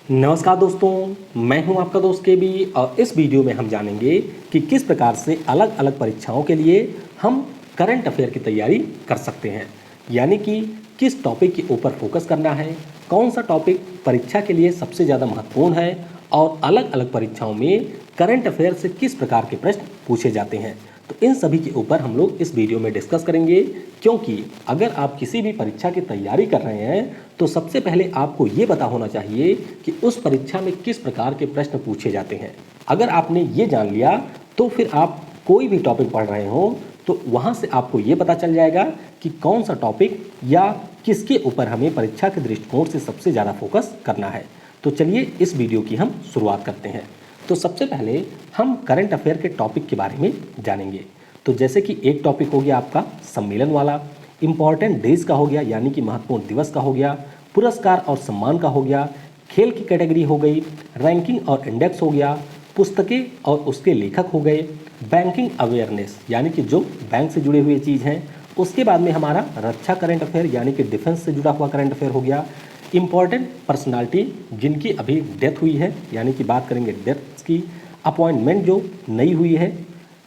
नमस्कार दोस्तों, मैं हूं आपका दोस्त के बी और इस वीडियो में हम जानेंगे कि किस प्रकार से अलग अलग परीक्षाओं के लिए हम करंट अफेयर की तैयारी कर सकते हैं। यानी कि किस टॉपिक के ऊपर फोकस करना है, कौन सा टॉपिक परीक्षा के लिए सबसे ज़्यादा महत्वपूर्ण है और अलग अलग परीक्षाओं में करंट अफेयर से किस प्रकार के प्रश्न पूछे जाते हैं। तो इन सभी के ऊपर हम लोग इस वीडियो में डिस्कस करेंगे, क्योंकि अगर आप किसी भी परीक्षा की तैयारी कर रहे हैं तो सबसे पहले आपको ये पता होना चाहिए कि उस परीक्षा में किस प्रकार के प्रश्न पूछे जाते हैं। अगर आपने ये जान लिया तो फिर आप कोई भी टॉपिक पढ़ रहे हो तो वहाँ से आपको ये पता चल जाएगा कि कौन सा टॉपिक या किसके ऊपर हमें परीक्षा के दृष्टिकोण से सबसे ज़्यादा फोकस करना है। तो चलिए इस वीडियो की हम शुरुआत करते हैं। तो सबसे पहले हम करंट अफेयर के टॉपिक के बारे में जानेंगे। तो जैसे कि एक टॉपिक हो गया आपका सम्मेलन वाला, इम्पॉर्टेंट डेज का हो गया यानी कि महत्वपूर्ण दिवस का हो गया, पुरस्कार और सम्मान का हो गया, खेल की कैटेगरी हो गई, रैंकिंग और इंडेक्स हो गया, पुस्तकें और उसके लेखक हो गए, बैंकिंग अवेयरनेस यानी कि जो बैंक से जुड़े हुए चीज़ हैं, उसके बाद में हमारा रक्षा करंट अफेयर यानी कि डिफेंस से जुड़ा हुआ करंट अफेयर हो गया, इम्पॉर्टेंट पर्सनालिटी जिनकी अभी डेथ हुई है यानी कि बात करेंगे डेथ्स की, अपॉइंटमेंट जो नई हुई है,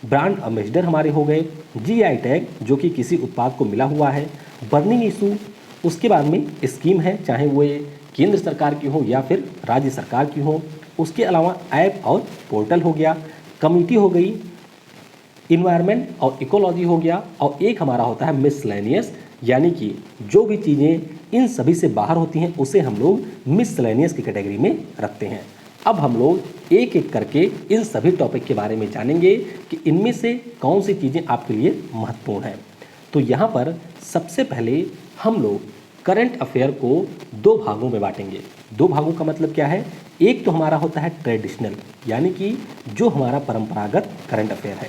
ब्रांड एम्बेसडर हमारे हो गए, जीआई टैग जो कि किसी उत्पाद को मिला हुआ है, बर्निंग इशू, उसके बाद में स्कीम है चाहे वो ये केंद्र सरकार की हो या फिर राज्य सरकार की हो, उसके अलावा ऐप और पोर्टल हो गया, कमेटी हो गई, इन्वायरमेंट और इकोलॉजी हो गया, और एक हमारा होता है मिसलेनियस यानी कि जो भी चीज़ें इन सभी से बाहर होती हैं उसे हम लोग मिसलेनियस की कैटेगरी में रखते हैं। अब हम लोग एक एक करके इन सभी टॉपिक के बारे में जानेंगे कि इनमें से कौन सी चीज़ें आपके लिए महत्वपूर्ण हैं। तो यहाँ पर सबसे पहले हम लोग करंट अफेयर को दो भागों में बांटेंगे। दो भागों का मतलब क्या है, एक तो हमारा होता है ट्रेडिशनल यानी कि जो हमारा परंपरागत करंट अफेयर है,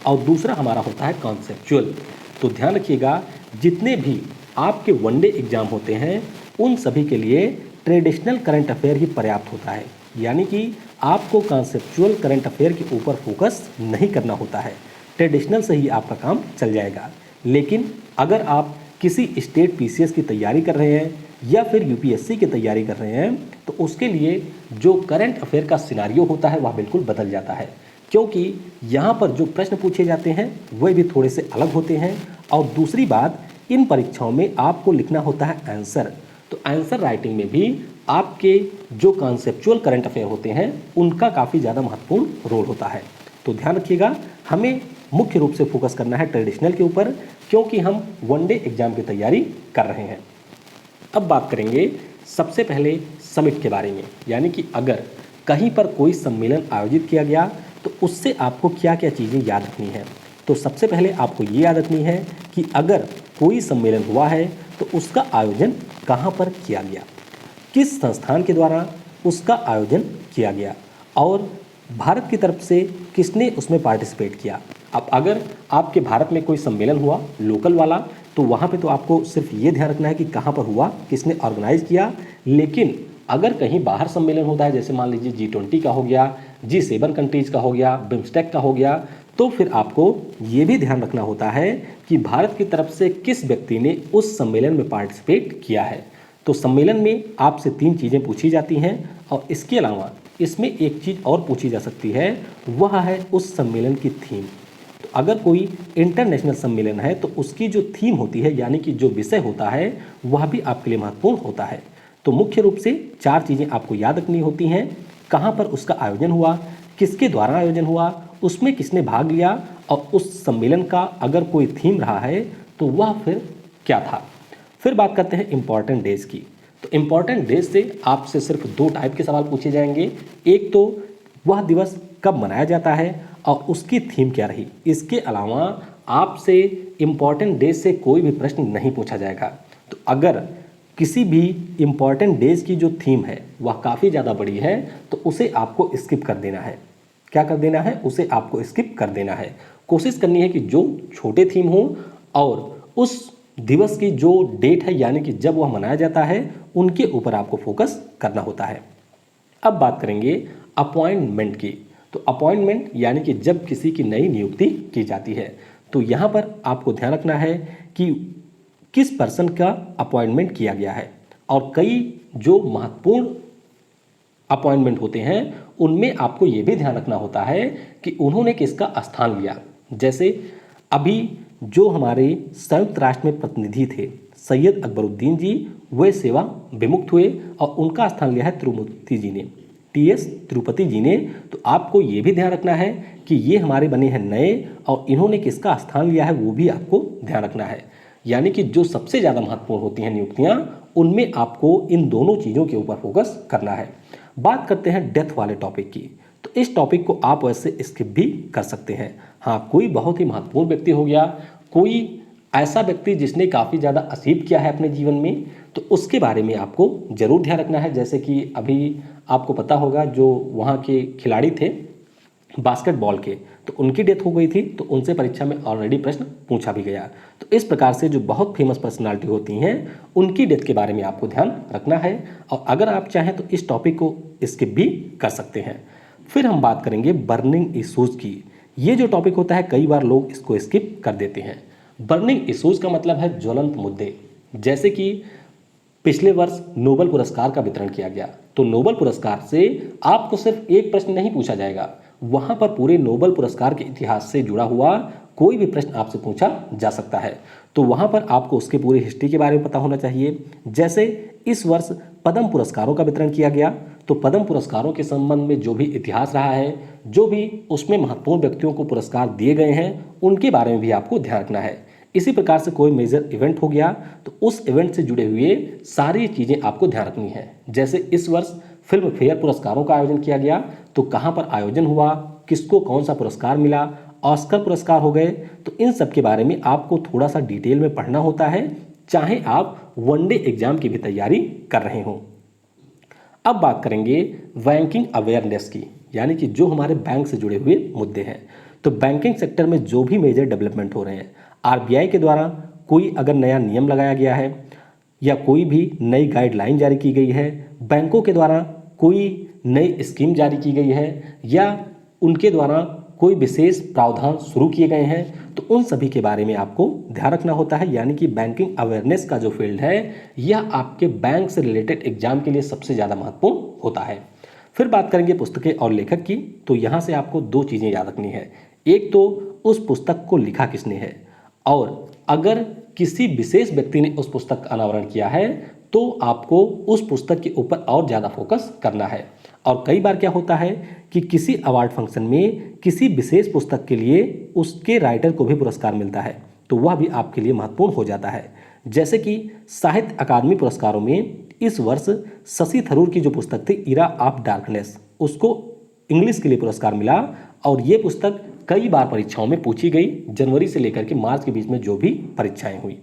और दूसरा हमारा होता है कॉन्सेप्चुअल। तो ध्यान रखिएगा, जितने भी आपके वनडे एग्जाम होते हैं उन सभी के लिए ट्रेडिशनल करंट अफेयर ही पर्याप्त होता है, यानी कि आपको कॉन्सेप्चुअल करंट अफेयर के ऊपर फोकस नहीं करना होता है, ट्रेडिशनल से ही आपका काम चल जाएगा। लेकिन अगर आप किसी स्टेट पीसीएस की तैयारी कर रहे हैं या फिर यूपीएससी की तैयारी कर रहे हैं तो उसके लिए जो करंट अफेयर का सिनारियो होता है वह बिल्कुल बदल जाता है, क्योंकि यहाँ पर जो प्रश्न पूछे जाते हैं वह भी थोड़े से अलग होते हैं। और दूसरी बात, इन परीक्षाओं में आपको लिखना होता है आंसर, तो आंसर राइटिंग में भी आपके जो कॉन्सेप्चुअल करंट अफेयर होते हैं उनका काफ़ी ज़्यादा महत्वपूर्ण रोल होता है। तो ध्यान रखिएगा, हमें मुख्य रूप से फोकस करना है ट्रेडिशनल के ऊपर, क्योंकि हम वनडे एग्जाम की तैयारी कर रहे हैं। अब बात करेंगे सबसे पहले समिट के बारे में, यानी कि अगर कहीं पर कोई सम्मेलन आयोजित किया गया तो उससे आपको क्या क्या चीज़ें याद रखनी है। तो सबसे पहले आपको ये याद रखनी है कि अगर कोई सम्मेलन हुआ है तो उसका आयोजन कहाँ पर किया गया, किस संस्थान के द्वारा उसका आयोजन किया गया, और भारत की तरफ से किसने उसमें पार्टिसिपेट किया। अब अगर आपके भारत में कोई सम्मेलन हुआ लोकल वाला तो वहाँ पे तो आपको सिर्फ ये ध्यान रखना है कि कहाँ पर हुआ, किसने ऑर्गेनाइज किया। लेकिन अगर कहीं बाहर सम्मेलन होता है, जैसे मान लीजिए G20 का हो गया, G7 कंट्रीज़ का हो गया, बिम्स्टेक का हो गया, तो फिर आपको ये भी ध्यान रखना होता है कि भारत की तरफ से किस व्यक्ति ने उस सम्मेलन में पार्टिसिपेट किया है। तो सम्मेलन में आपसे तीन चीज़ें पूछी जाती हैं, और इसके अलावा इसमें एक चीज़ और पूछी जा सकती है, वह है उस सम्मेलन की थीम। तो अगर कोई इंटरनेशनल सम्मेलन है तो उसकी जो थीम होती है यानी कि जो विषय होता है वह भी आपके लिए महत्वपूर्ण होता है। तो मुख्य रूप से चार चीज़ें आपको याद रखनी होती हैं, कहाँ पर उसका आयोजन हुआ, किसके द्वारा आयोजन हुआ, उसमें किसने भाग लिया, और उस सम्मेलन का अगर कोई थीम रहा है तो वह फिर क्या था। फिर बात करते हैं इम्पॉर्टेंट डेज की। तो इम्पॉर्टेंट डेज से आपसे सिर्फ दो टाइप के सवाल पूछे जाएंगे, एक तो वह दिवस कब मनाया जाता है और उसकी थीम क्या रही। इसके अलावा आपसे इम्पॉर्टेंट डेज से कोई भी प्रश्न नहीं पूछा जाएगा। तो अगर किसी भी इम्पॉर्टेंट डेज की जो थीम है वह काफ़ी ज़्यादा बड़ी है तो उसे आपको स्किप कर देना है। क्या कर देना है, उसे आपको स्किप कर देना है। कोशिश करनी है कि जो छोटे थीम हो और उस दिवस की जो डेट है यानी कि जब वह मनाया जाता है उनके ऊपर आपको फोकस करना होता है। अब बात करेंगे अपॉइंटमेंट की। तो अपॉइंटमेंट यानी कि जब किसी की नई नियुक्ति की जाती है, तो यहाँ पर आपको ध्यान रखना है कि किस पर्सन का अपॉइंटमेंट किया गया है, और कई जो महत्वपूर्ण अपॉइंटमेंट होते हैं उनमें आपको ये भी ध्यान रखना होता है कि उन्होंने किसका स्थान लिया। जैसे अभी जो हमारे संयुक्त राष्ट्र में प्रतिनिधि थे सैयद अकबरुद्दीन जी, वे सेवा विमुक्त हुए और उनका स्थान लिया है तिरुमूर्ति जी ने, टीएस तिरुपति जी ने। तो आपको ये भी ध्यान रखना है कि ये हमारे बने हैं नए और इन्होंने किसका स्थान लिया है वो भी आपको ध्यान रखना है। यानी कि जो सबसे ज़्यादा महत्वपूर्ण होती हैं नियुक्तियां, उनमें आपको इन दोनों चीज़ों के ऊपर फोकस करना है। बात करते हैं डेथ वाले टॉपिक की। तो इस टॉपिक को आप वैसे स्किप भी कर सकते हैं। हाँ, कोई बहुत ही महत्वपूर्ण व्यक्ति हो गया, कोई ऐसा व्यक्ति जिसने काफ़ी ज़्यादा अचीव किया है अपने जीवन में, तो उसके बारे में आपको ज़रूर ध्यान रखना है। जैसे कि अभी आपको पता होगा जो वहाँ के खिलाड़ी थे बास्केटबॉल के, तो उनकी डेथ हो गई थी, तो उनसे परीक्षा में ऑलरेडी प्रश्न पूछा भी गया। तो इस प्रकार से जो बहुत फेमस पर्सनालिटी होती हैं उनकी डेथ के बारे में आपको ध्यान रखना है। और अगर आप चाहें तो इस टॉपिक को स्किप भी कर सकते हैं। फिर हम बात करेंगे बर्निंग इशूज़ की। ये जो टॉपिक होता है कई बार लोग इसको स्किप कर देते हैं। बर्निंग इशूज़ का मतलब है ज्वलंत मुद्दे। जैसे कि पिछले वर्ष नोबेल पुरस्कार का वितरण किया गया, तो नोबेल पुरस्कार से आपको सिर्फ एक प्रश्न नहीं पूछा जाएगा, वहां पर पूरे नोबेल पुरस्कार के इतिहास से जुड़ा हुआ कोई भी प्रश्न आपसे पूछा जा सकता है। तो वहां पर आपको उसके पूरी हिस्ट्री के बारे में पता होना चाहिए। जैसे इस वर्ष पद्म पुरस्कारों का वितरण किया गया, तो पद्म पुरस्कारों के संबंध में जो भी इतिहास रहा है, जो भी उसमें महत्वपूर्ण व्यक्तियों को पुरस्कार दिए गए हैं, उनके बारे में भी आपको ध्यान रखना है। इसी प्रकार से कोई मेजर इवेंट हो गया तो उस इवेंट से जुड़े हुए सारी चीज़ें आपको ध्यान रखनी है। जैसे इस वर्ष फिल्म फेयर पुरस्कारों का आयोजन किया गया, तो कहाँ पर आयोजन हुआ, किसको कौन सा पुरस्कार मिला, ऑस्कर पुरस्कार हो गए, तो इन सब के बारे में आपको थोड़ा सा डिटेल में पढ़ना होता है, चाहे आप वनडे एग्जाम की भी तैयारी कर रहे हों। अब बात करेंगे बैंकिंग अवेयरनेस की, यानी कि जो हमारे बैंक से जुड़े हुए मुद्दे हैं। तो बैंकिंग सेक्टर में जो भी मेजर डेवलपमेंट हो रहे हैं, आरबीआई के द्वारा कोई अगर नया नियम लगाया गया है या कोई भी नई गाइडलाइन जारी की गई है, बैंकों के द्वारा कोई नई स्कीम जारी की गई है या उनके द्वारा कोई विशेष प्रावधान शुरू किए गए हैं, तो उन सभी के बारे में आपको ध्यान रखना होता है। यानी कि बैंकिंग अवेयरनेस का जो फील्ड है यह आपके बैंक से रिलेटेड एग्जाम के लिए सबसे ज़्यादा महत्वपूर्ण होता है। फिर बात करेंगे पुस्तकें और लेखक की। तो यहाँ से आपको दो चीज़ें याद रखनी है। एक तो उस पुस्तक को लिखा किसने है, और अगर किसी विशेष व्यक्ति ने उस पुस्तक का अनावरण किया है तो आपको उस पुस्तक के ऊपर और ज़्यादा फोकस करना है। और कई बार क्या होता है कि किसी अवार्ड फंक्शन में किसी विशेष पुस्तक के लिए उसके राइटर को भी पुरस्कार मिलता है, तो वह भी आपके लिए महत्वपूर्ण हो जाता है। जैसे कि साहित्य अकादमी पुरस्कारों में इस वर्ष शशि थरूर की जो पुस्तक थी इरा ऑफ डार्कनेस, उसको इंग्लिश के लिए पुरस्कार मिला। और ये पुस्तक कई बार परीक्षाओं में पूछी गई, जनवरी से लेकर के मार्च के बीच में जो भी परीक्षाएं हुई।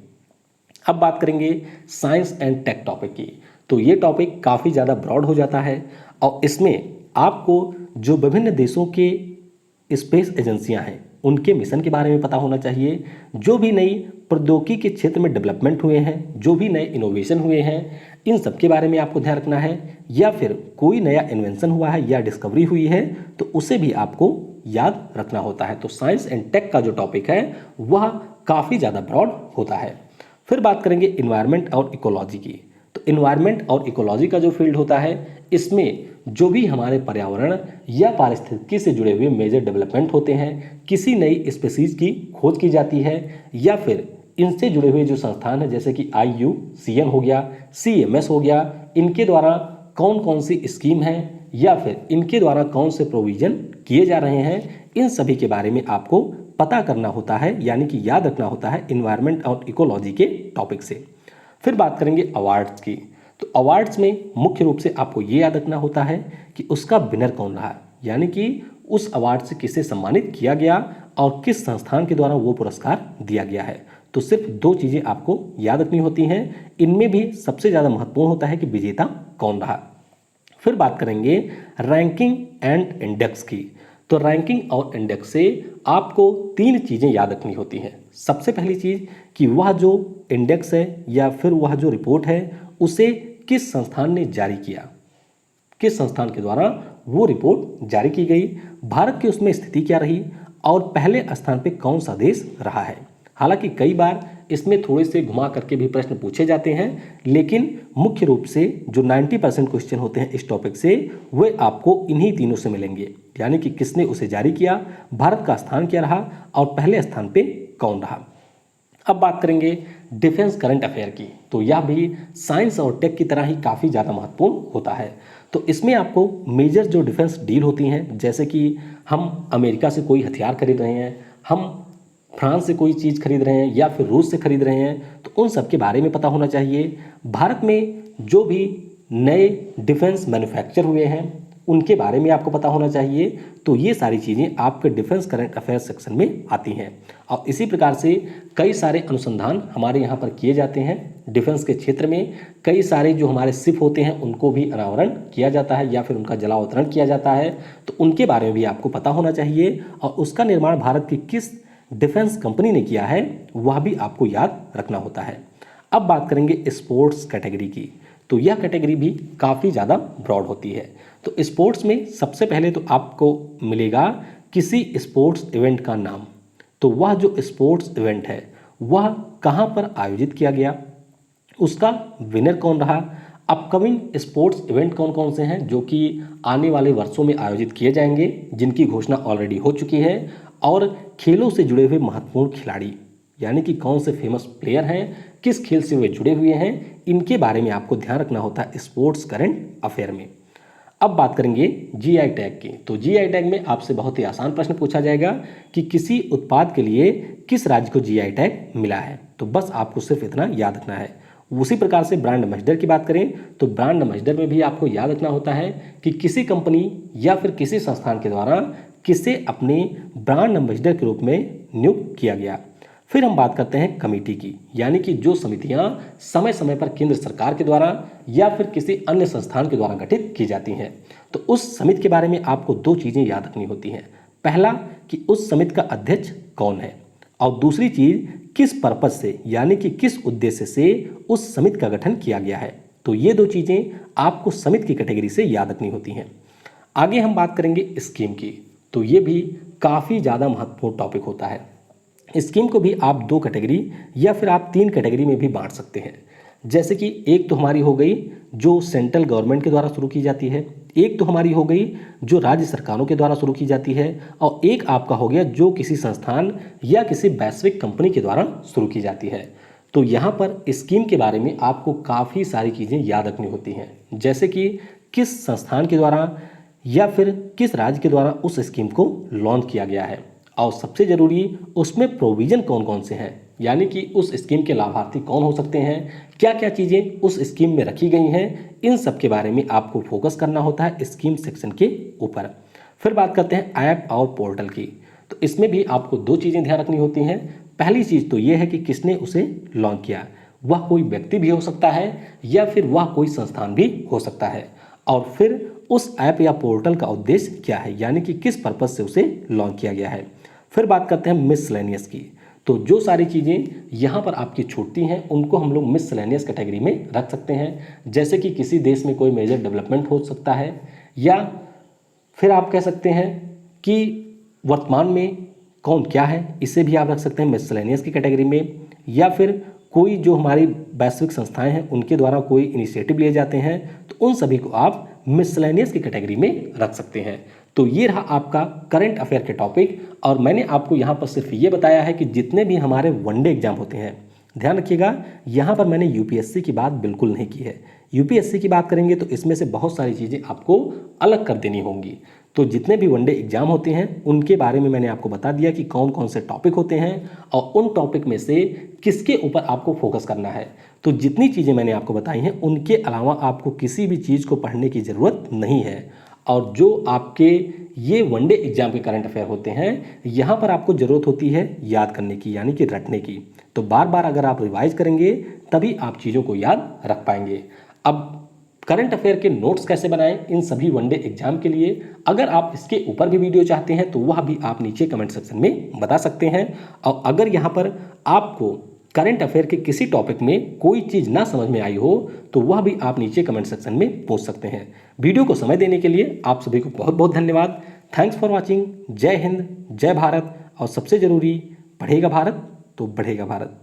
अब बात करेंगे साइंस एंड टेक टॉपिक की। तो ये टॉपिक काफ़ी ज़्यादा ब्रॉड हो जाता है और इसमें आपको जो विभिन्न देशों के स्पेस एजेंसियां हैं उनके मिशन के बारे में पता होना चाहिए। जो भी नई प्रौद्योगिकी के क्षेत्र में डेवलपमेंट हुए हैं, जो भी नए इनोवेशन हुए हैं, इन सब के बारे में आपको ध्यान रखना है। या फिर कोई नया इन्वेंशन हुआ है या डिस्कवरी हुई है तो उसे भी आपको याद रखना होता है। तो साइंस एंड टेक का जो टॉपिक है वह काफ़ी ज़्यादा ब्रॉड होता है। फिर बात करेंगे इन्वायरमेंट और इकोलॉजी की। तो इन्वायरमेंट और इकोलॉजी का जो फील्ड होता है, इसमें जो भी हमारे पर्यावरण या पारिस्थितिकी से जुड़े हुए मेजर डेवलपमेंट होते हैं, किसी नई स्पीसीज की खोज की जाती है या फिर इनसे जुड़े हुए जो संस्थान हैं जैसे कि IUCN हो गया, CMS हो गया, इनके द्वारा कौन कौन सी स्कीम है या फिर इनके द्वारा कौन से प्रोविजन किए जा रहे हैं, इन सभी के बारे में आपको पता करना होता है, यानी कि याद रखना होता है इन्वायरमेंट और इकोलॉजी के टॉपिक से। फिर बात करेंगे अवार्ड्स की। तो अवार्ड्स में मुख्य रूप से आपको ये याद रखना होता है कि उसका विनर कौन रहा, यानी कि उस अवार्ड से किसे सम्मानित किया गया और किस संस्थान के द्वारा वो पुरस्कार दिया गया है। तो सिर्फ दो चीज़ें आपको याद रखनी होती हैं। इनमें भी सबसे ज़्यादा महत्वपूर्ण होता है कि विजेता कौन रहा। फिर बात करेंगे रैंकिंग एंड इंडेक्स की। तो रैंकिंग और इंडेक्स से आपको तीन चीज़ें याद रखनी होती हैं। सबसे पहली चीज़ कि वह जो इंडेक्स है या फिर वह जो रिपोर्ट है उसे किस संस्थान ने जारी किया, किस संस्थान के द्वारा वो रिपोर्ट जारी की गई, भारत की उसमें स्थिति क्या रही और पहले स्थान पे कौन सा देश रहा है। हालांकि कई बार इसमें थोड़े से घुमा करके भी प्रश्न पूछे जाते हैं, लेकिन मुख्य रूप से जो 90% क्वेश्चन होते हैं इस टॉपिक से वे आपको इन्हीं तीनों से मिलेंगे, यानी कि किसने उसे जारी किया, भारत का स्थान क्या रहा और पहले स्थान पे कौन रहा। अब बात करेंगे डिफेंस करंट अफेयर की, तो यह भी साइंस और टेक की तरह ही काफ़ी ज़्यादा महत्वपूर्ण होता है। तो इसमें आपको मेजर जो डिफेंस डील होती हैं, जैसे कि हम अमेरिका से कोई हथियार खरीद रहे हैं, हम फ्रांस से कोई चीज़ खरीद रहे हैं या फिर रूस से खरीद रहे हैं, तो उन सब के बारे में पता होना चाहिए। भारत में जो भी नए डिफेंस मैन्युफैक्चर हुए हैं उनके बारे में आपको पता होना चाहिए। तो ये सारी चीज़ें आपके डिफेंस करंट अफेयर सेक्शन में आती हैं। और इसी प्रकार से कई सारे अनुसंधान हमारे यहाँ पर किए जाते हैं डिफेंस के क्षेत्र में। कई सारे जो हमारे शिप होते हैं उनको भी अनावरण किया जाता है या फिर उनका जलावतरण किया जाता है, तो उनके बारे में भी आपको पता होना चाहिए। और उसका निर्माण भारत की किस डिफेंस कंपनी ने किया है वह भी आपको याद रखना होता है। अब बात करेंगे स्पोर्ट्स कैटेगरी की, तो यह कैटेगरी भी काफ़ी ज़्यादा ब्रॉड होती है। तो स्पोर्ट्स में सबसे पहले तो आपको मिलेगा किसी स्पोर्ट्स इवेंट का नाम, तो वह जो स्पोर्ट्स इवेंट है वह कहाँ पर आयोजित किया गया, उसका विनर कौन रहा, अपकमिंग स्पोर्ट्स इवेंट कौन कौन से हैं जो कि आने वाले वर्षों में आयोजित किए जाएंगे, जिनकी घोषणा ऑलरेडी हो चुकी है, और खेलों से जुड़े हुए महत्वपूर्ण खिलाड़ी, यानी कि कौन से फेमस प्लेयर हैं, किस खेल से वे जुड़े हुए हैं, इनके बारे में आपको ध्यान रखना होता है स्पोर्ट्स करंट अफेयर में। अब बात करेंगे जीआई टैग की, तो जीआई टैग में आपसे बहुत ही आसान प्रश्न पूछा जाएगा कि किसी उत्पाद के लिए किस राज्य को जीआई टैग मिला है, तो बस आपको सिर्फ इतना याद रखना है। उसी प्रकार से ब्रांड एम्बेसडर की बात करें तो ब्रांड एम्बेसडर में भी आपको याद रखना होता है कि किसी कंपनी या फिर किसी संस्थान के द्वारा किसे अपने ब्रांड एम्बेसडर के रूप में नियुक्त किया गया। फिर हम बात करते हैं कमेटी की, यानी कि जो समितियां समय समय पर केंद्र सरकार के द्वारा या फिर किसी अन्य संस्थान के द्वारा गठित की जाती हैं। तो उस समिति के बारे में आपको दो चीज़ें याद रखनी होती हैं। पहला कि उस समिति का अध्यक्ष कौन है, और दूसरी चीज़ किस पर्पज से, यानी कि किस उद्देश्य से उस समिति का गठन किया गया है। तो ये दो चीज़ें आपको समिति की कैटेगरी से याद रखनी होती हैं। आगे हम बात करेंगे स्कीम की, तो ये भी काफ़ी ज़्यादा महत्वपूर्ण टॉपिक होता है। स्कीम को भी आप दो कैटेगरी या फिर आप तीन कैटेगरी में भी बांट सकते हैं। जैसे कि एक तो हमारी हो गई जो सेंट्रल गवर्नमेंट के द्वारा शुरू की जाती है, एक तो हमारी हो गई जो राज्य सरकारों के द्वारा शुरू की जाती है, और एक आपका हो गया जो किसी संस्थान या किसी वैश्विक कंपनी के द्वारा शुरू की जाती है। तो यहाँ पर स्कीम के बारे में आपको काफ़ी सारी चीज़ें याद रखनी होती हैं, जैसे कि किस संस्थान के द्वारा या फिर किस राज्य के द्वारा उस स्कीम को लॉन्च किया गया है, और सबसे ज़रूरी उसमें प्रोविज़न कौन कौन से हैं, यानी कि उस स्कीम के लाभार्थी कौन हो सकते हैं, क्या क्या चीज़ें उस स्कीम में रखी गई हैं, इन सब के बारे में आपको फोकस करना होता है स्कीम सेक्शन के ऊपर। फिर बात करते हैं ऐप और पोर्टल की, तो इसमें भी आपको दो चीज़ें ध्यान रखनी होती हैं। पहली चीज़ तो ये है कि किसने उसे लॉन्च किया, वह कोई व्यक्ति भी हो सकता है या फिर वह कोई संस्थान भी हो सकता है, और फिर उस ऐप या पोर्टल का उद्देश्य क्या है, यानी कि किस पर्पज़ से उसे लॉन्च किया गया है। फिर बात करते हैं मिसलेनियस की, तो जो सारी चीज़ें यहाँ पर आपकी छूटती हैं उनको हम लोग मिसलेनियस कैटेगरी में रख सकते हैं। जैसे कि किसी देश में कोई मेजर डेवलपमेंट हो सकता है, या फिर आप कह सकते हैं कि वर्तमान में कौन क्या है, इसे भी आप रख सकते हैं मिसलेनियस की कैटेगरी में। या फिर कोई जो हमारी वैश्विक संस्थाएं हैं उनके द्वारा कोई इनिशिएटिव लिए जाते हैं, तो उन सभी को आप मिसलेनियस की कैटेगरी में रख सकते हैं। तो ये रहा आपका करंट अफेयर के टॉपिक, और मैंने आपको यहाँ पर सिर्फ ये बताया है कि जितने भी हमारे वनडे एग्जाम होते हैं, ध्यान रखिएगा यहाँ पर मैंने यूपीएससी की बात बिल्कुल नहीं की है। यूपीएससी की बात करेंगे तो इसमें से बहुत सारी चीज़ें आपको अलग कर देनी होंगी। तो जितने भी वनडे एग्जाम होते हैं उनके बारे में मैंने आपको बता दिया कि कौन कौन से टॉपिक होते हैं और उन टॉपिक में से किसके ऊपर आपको फोकस करना है। तो जितनी चीज़ें मैंने आपको बताई हैं उनके अलावा आपको किसी भी चीज़ को पढ़ने की ज़रूरत नहीं है। और जो आपके ये वनडे एग्जाम के करंट अफेयर होते हैं यहाँ पर आपको ज़रूरत होती है याद करने की, यानी कि रटने की। तो बार बार अगर आप रिवाइज करेंगे तभी आप चीज़ों को याद रख पाएंगे। अब करंट अफेयर के नोट्स कैसे बनाएं इन सभी वनडे एग्जाम के लिए, अगर आप इसके ऊपर भी वीडियो चाहते हैं तो वह भी आप नीचे कमेंट सेक्शन में बता सकते हैं। और अगर यहाँ पर आपको करंट अफेयर के किसी टॉपिक में कोई चीज़ ना समझ में आई हो तो वह भी आप नीचे कमेंट सेक्शन में पूछ सकते हैं। वीडियो को समय देने के लिए आप सभी को बहुत बहुत धन्यवाद। Thanks for watching. जय हिंद, जय भारत, और सबसे ज़रूरी, पढ़ेगा भारत तो बढ़ेगा भारत।